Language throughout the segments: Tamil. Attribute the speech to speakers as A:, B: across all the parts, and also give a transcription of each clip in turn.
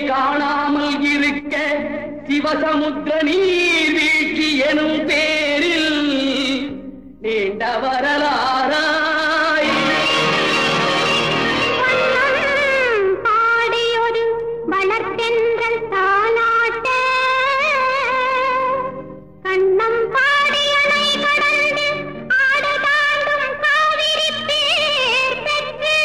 A: காணாமல் இருக்க சிவசமுத்திர நீர்வீழ்ச்சி எனும் பேரில் நீண்ட வரலாறாய்
B: பாடியொரு வளர்த்தென்றல் தாலாட்ட கண்ணம் பாடியனை கடந்து ஆடுதாண்டும் காவிரி பேர் பெற்று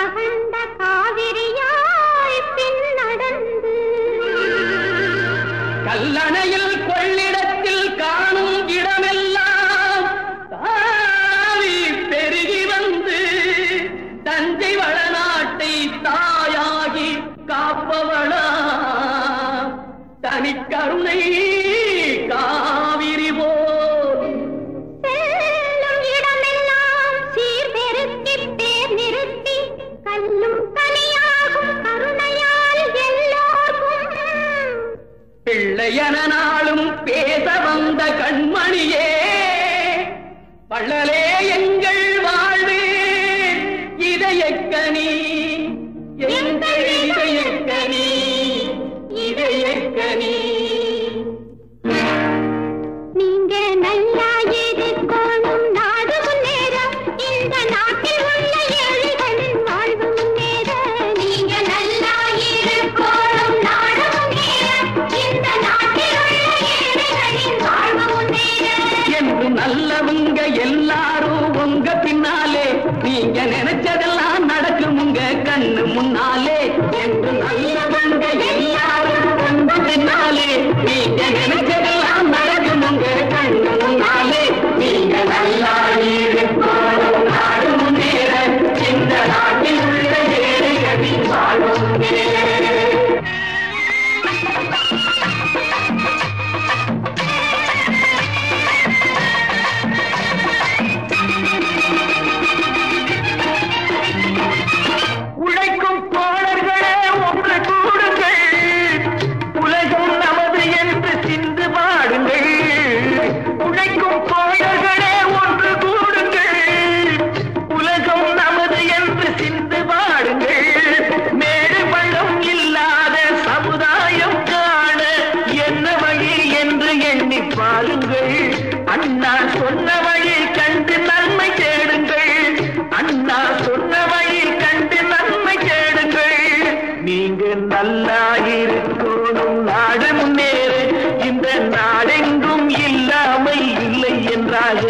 B: அகண்ட காவிரியாய் பின் நடந்து
A: கல்லணையில் கொள்ளிடத்தில் காணும் இடமெல்லாம் தாவி பெருகி வந்து தஞ்சை வளநாட்டை தாயாகி காப்பவளா தனிக்கருணை காவிரி போல்
B: செல்லும் இடமெல்லாம் சீர்பெருக்கி பேர் நிறுத்தி கல்லும் கனியாகும் கருணையால் எல்லோருக்கும்
A: பிள்ளையன நாளும் பேச வந்த கண்மணியே வள்ளலே எங்கள் வாழ்வே இதயக்கனி எங்கள் இதயக்கனி இதயக்கனி
B: நீங்க நல்லா இருக்கணும் நாடு முன்னேற இந்த நாட்டில் உள்ள ஏழைகளின் வாழ்வு முன்னேற நீங்க நல்லா இருக்கணும் நாடு முன்னேற இந்த நாட்டில் உள்ள ஏழைகளின் வாழ்வு முன்னேற
A: என்று நல்லவங்க எல்லாரும் உங்க பின்னாலே நீங்க நினைச்சதெல்லாம் நடக்கும் உங்க கண்ணு முன்னாலே என்று நல்லவங்க எல்லாரும் உங்க பின்னாலே நீங்க நினைச்சதெல்லாம் நடக்கும் உங்க கண்ணு முன்னாலே நீங்க நல்லா இருக்கணும் நாடு முன்னேற இந்த நாட்டில் உள்ள ஏழைகளின் வாழ்வு முன்னேற உழைக்கும் தோழர்களே ஒன்று கூடுங்கள் உலகம் நமது என்று சிந்து பாடுங்கள் உழைக்கும் தோழர்களே ஒன்று கூடுங்கள் உலகம் நமது என்று சிந்து பாடுங்கள் மேடு பள்ளம் இல்லாத சமுதாயம் காண என்ன வழி என்று எண்ணி பாருங்கள் அண்ணா சொன்ன வழி கண்டு நன்மை தேடுங்கள் அண்ணா சொன்ன வழி கண்டு நன்மை தேடுங்கள் நீங்க நல்லா இருக்கணும் நாடு முன்னேற இந்த நாடெங்கும் இல்லாமை இல்லை என்றாக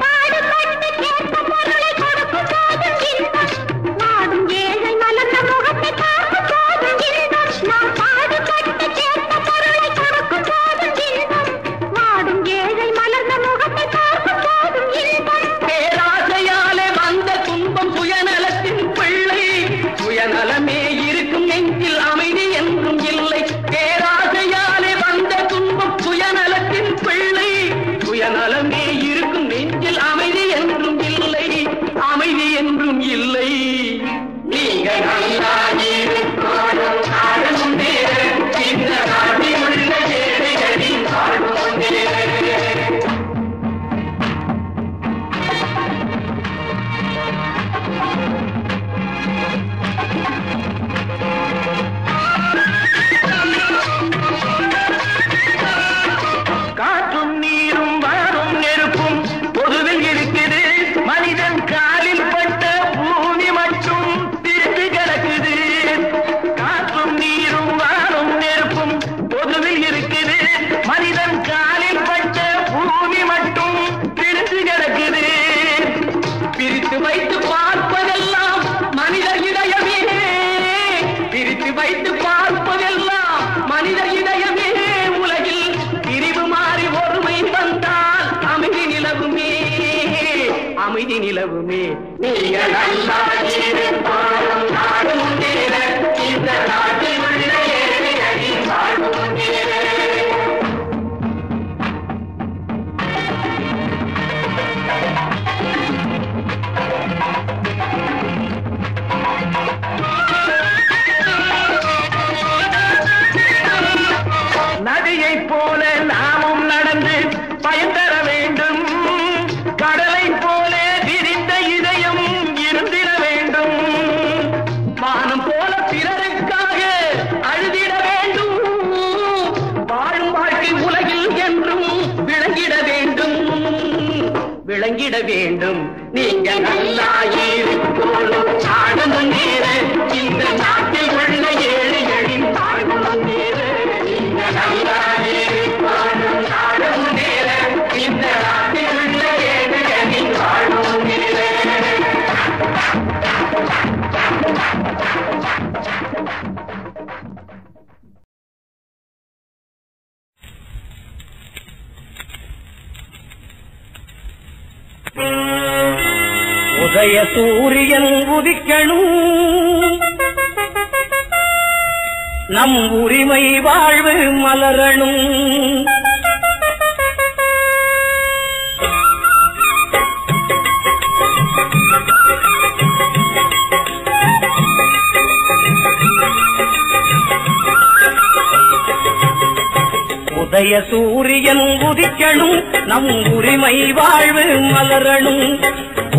B: பாடுபட்டு கேட்க பொருளை கொடுக்கும் போதும் இன்பம் வாடும் ஏழை மலர்ந்த முகத்தை பார்க்கும் போதும் இன்பம் நாம் பாடுபட்டு கேட்க பொருளை கொடுக்கும் போதும் இன்பம் வாடும் ஏழை மலர்ந்த முகத்தை பார்க்கும் போதும் இன்பம்
A: பேராசையாலே வந்த துன்பம் சுயநலத்தின் பிள்ளை சுயநலமே இருக்கும் நெஞ்சில் அமைதி என்றும் இல்லை பேராசையாலே வந்த துன்பம் சுயநலத்தின் பிள்ளை சுயநலமே இருக்கும் நெஞ்சில் அமைதி என்றும் இல்லை அமைதி என்றும் இல்லை நீங்க நல்லா இருக்கணும் நாடு முன்னேற இந்த நாட்டில் உள்ள ஏழைகளின் வாழ்வு முன்னேற காற்றும் நீரும் வாரும் நெருப்பும் பொதுவில் இருக்குது மனிதன் காலில் பட்ட பூமி மட்டும் பிரிந்து கிடக்குது காற்றும் நீரும் வாரும் நெருப்பும் பொதுவில் இருக்குது மனிதன் காலில் பட்ட பூமி மட்டும் பிரிந்து கிடக்குது பிரித்து வைத்து பார்ப்பதெல்லாம் மனித இதயமே பிரித்து வைத்து பார்ப்பதெல்லாம் மனித இதயமே உலகில் பிரிவு மாறி ஒருமை வந்தால் அமைதி நிலவுமே அமைதி நிலவுமே நீங்க நல்லா இருக்கணும் நாடு முன்னேற இந்த நாட்டில் உள்ள ஏழைகளின் வாழ்வு முன்னேற நதியைப் போல நாமும் நடந்து பயன் தர வேண்டும் கடலை போல விரிந்த இதயம் வேண்டும். நீங்க நல்லா இருக்கணும், நாடு முன்னேற, இந்த நாட்டில் உள்ள ஏழைகளின் தாழ்வு முன்னேற. நீங்க நல்லா இருக்கணும், நாடு முன்னேற, இந்த நாட்டில் உள்ள ஏழைகளின் தாழ்வு முன்னேற. உதய சூரியன் உதிக்கணும், நம் உரிமை வாழ்வு மலரணும். உதய சூரியன் உதிக்கணும், நம் உரிமை வாழ்வு மலரணும்.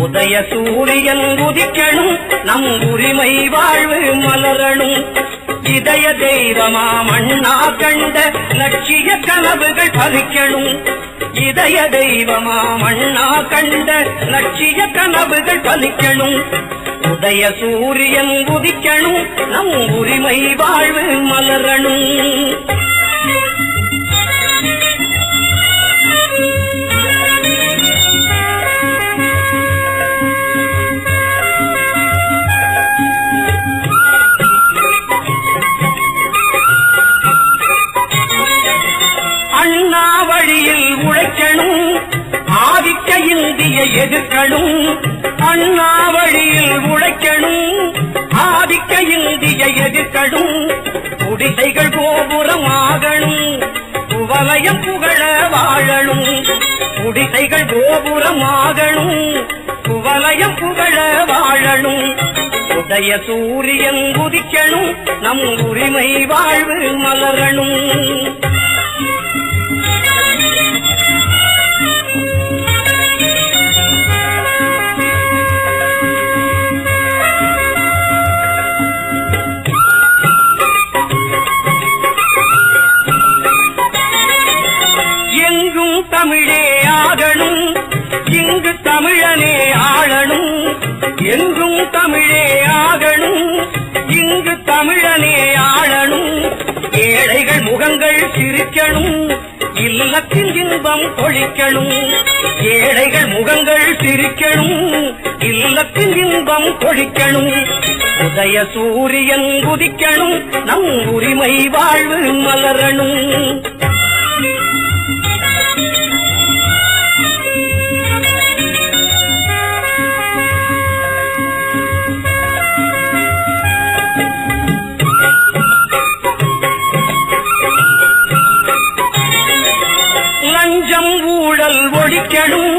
A: உதய சூரியன் உதிக்கணும், நம் உரிமை வாழ்வு மலரணும். இதய தெய்வமா மண்ணா கண்ட லட்சிய கனவுகள் பலிக்கணும். இதய தெய்வமா மண்ணா கண்ட லட்சிய கனவுகள் பலிக்கணும். உதய சூரியன் உதிக்கணும், நம் உரிமை வாழ்வு மலரணும். அண்ணா வழியில் உழைக்கணும், ஆதிக்க இந்தியை எதிர்க்கணும். அண்ணா வழியில் உழைக்கணும், ஆதிக்க இந்தியை எதிர்க்கணும். குடிசைகள் கோபுரமாகணும், குவலயம் புகழ வாழணும். குடிசைகள் கோபுரமாகணும், குவலயம் புகழ வாழணும். உதய சூரியன் உதிக்கணும், நம் உரிமை வாழ்வு மலரணும். எங்கும் தமிழே ஆகணும், இங்கு தமிழனே ஆளணும். எங்கும் தமிழே ஆகணும், இங்கு தமிழனே ஆளணும். ஏழைகள் முகங்கள் சிரிக்கணும், இல்லத்தில் இன்பம் கொழிக்கணும். ஏழைகள் முகங்கள் சிரிக்கணும், இல்லத்தில் இன்பம் கொழிக்கணும். உதய சூரியன் உதிக்கணும், நம் உரிமை வாழ்வு மலரணும். லஞ்சம் ஊழல் ஒழிக்கணும்,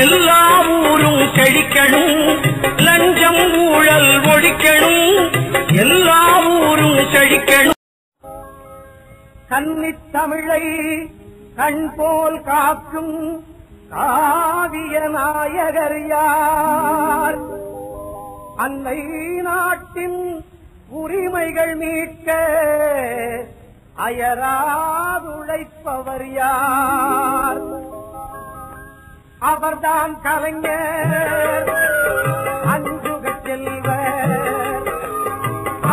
A: எல்லா ஊரும் செழிக்கணும். லஞ்சம் ஊழல் ஒழிக்கணும், எல்லா ஊரும் செழிக்கணும். கன்னித் தமிழை கண் போல் காக்கும் காவிய நாயகர் யார்? அன்னை நாட்டின் உரிமைகள் மீட்க அயராதுழைப்பவர் யார்? அவர்தான் கலைஞர் அஞ்சுகச் செல்வர்.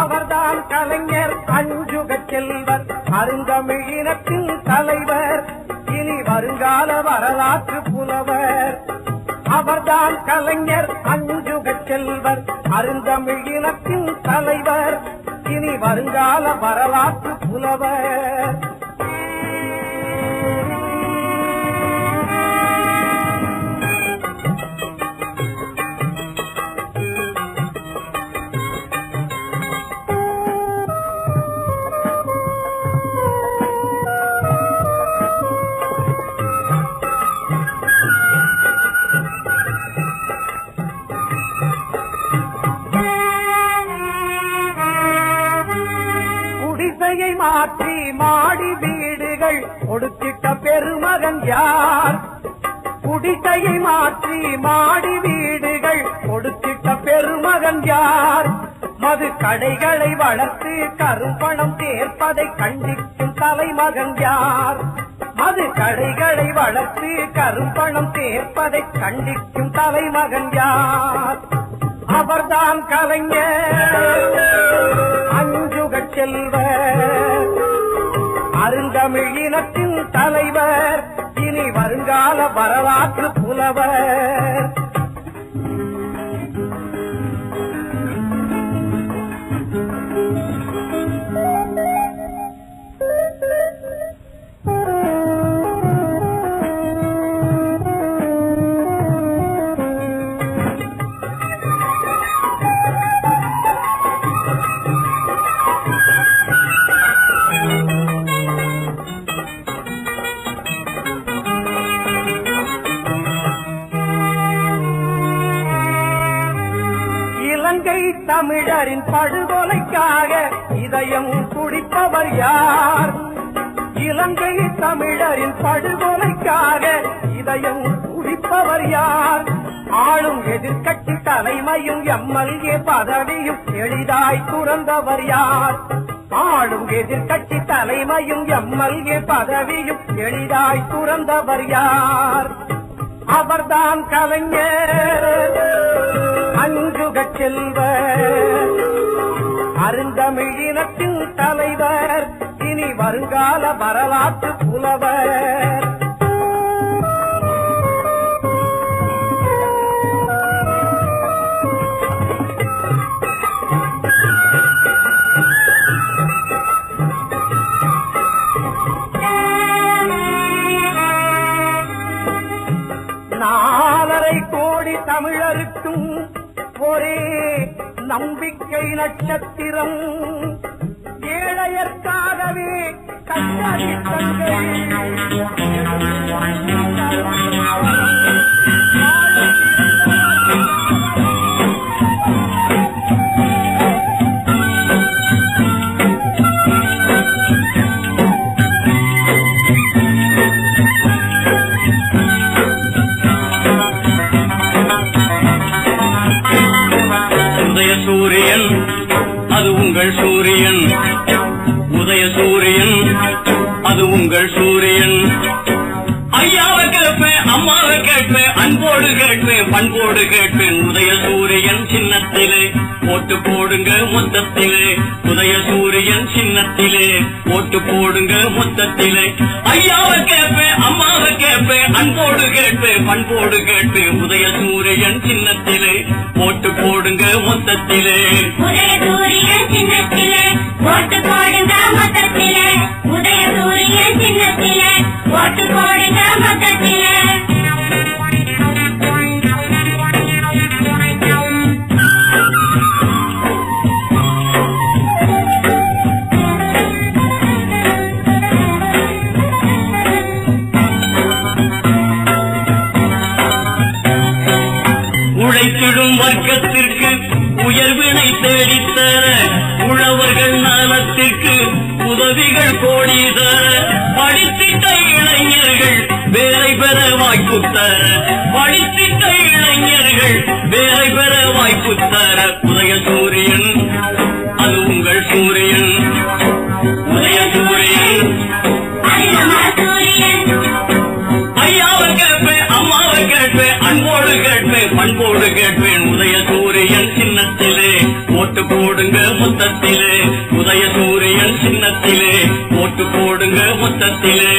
A: அவர்தான் கலைஞர் அஞ்சுகச் செல்வர், அருந்தமிழினத்தின் தலைவர், இனி வருங்கால வரலாற்று புலவர். அவர்தான் கலைஞர் அஞ்சுகச் செல்வர், அருந்தமிழினத்தின் தலைவர், இனி வருங்கால வரலாற்று புலவர். குடிசையை மாற்றி மாடி வீடுகள் கொடுத்திட்ட பெருமகன் யார்? குடிசையை மாற்றி மாடி வீடுகள் கொடுத்திட்ட பெருமகன் யார்? மது கடைகளை வளர்த்து கரும்பணம் சேர்ப்பதை கண்டிக்கும் தலைமகன் யார்? அது கடைகளை வளர்த்து கரும்பணம் சேர்ப்பதை கண்டிக்கும் தலைமகன் யார்? அவர்தான் கலைஞர் அஞ்சுகச் செல்வர், அருந்தமிழ் இனத்தின் தலைவர், இனி வருங்கால வரலாற்று புலவர். இலங்கை தமிழரின் படுகொலைக்காக இதயம் துடிப்பவர் யார்? இலங்கை தமிழரின் படுகொலைக்காக இதயம் துடிப்பவர் யார்? ஆளும் எதிர்க்கட்சி தலைமையும் எம்எல்ஏ பதவியும் எளிதாய் துறந்தவர் யார்? ஆளும் எதிர்க்கட்சி தலைமையும் எம்எல்ஏ பதவியும் எளிதாய் துறந்தவர் யார்? அவர்தான் கலைஞர் அஞ்சுகச் செல்வர், அருந்தமிழ் இனத்தின் தலைவர், இனி வருங்கால வரலாற்று புலவர். நாலரை கோடி தமிழருக்கும் ஒரே நம்பிக்கை நட்சத்திரம், ஏழையர்க்காகவே கட்டளிட்டங்கள்.
C: சூரியன் அது உங்கள் சூரியன், உதய சூரியன் அது உங்கள் சூரியன். ஐயாவை கேட்பேன், அம்மாவை கேட்பேன், அன்போடு கேட்பேன், பண்போடு கேட்பேன். உதய சூரியன் சின்னத்திலே ஓட்டு போடுங்க மொத்தத்திலே, உதய சூரியன் சின்னத்திலே ஓட்டு போடுங்க மொத்தத்திலே. ஐயாவை கேட்பேன், அம்மாவை கேட்பேன், அன்போடு கேட்பேன், பண்போடு கேட்பேன். உதய சூரியன் சின்னத்திலே ஓட்டு போடுங்க மொத்தத்திலே.
B: உதய சூரியன் சின்னத்திலே ஓட்டு போடுங்க மொத்தத்திலே, உதய சூரியன் சின்னத்திலே ஓட்டு போடுங்க மொத்தத்திலே.
C: உழைத்திடும் வர்க்கத்திற்கு உயர்வினை தேடித்தர, உழவர்கள் நலத்திற்கு உதவிகள் கோடி தர, படித்திட்ட இளைஞர்கள் வேலை பெற வாய்ப்பு தர, படித்திட்ட இளைஞர்கள் வேலை பெற வாய்ப்பு தர. உதய சூரியன் அது உங்கள் சூரியன், உதய சூரியன். ஐயாவை கேட்பேன், அம்மாவை கேட்பேன், அன்போடு கேட்பேன், பண்போடு கேட்பேன். உதய சூரியன் சின்னத்திலே ஓட்டு போடுங்க மொத்தத்திலே, உதய சூரியன் சின்னத்திலே ஓட்டு போடுங்க மொத்தத்திலே.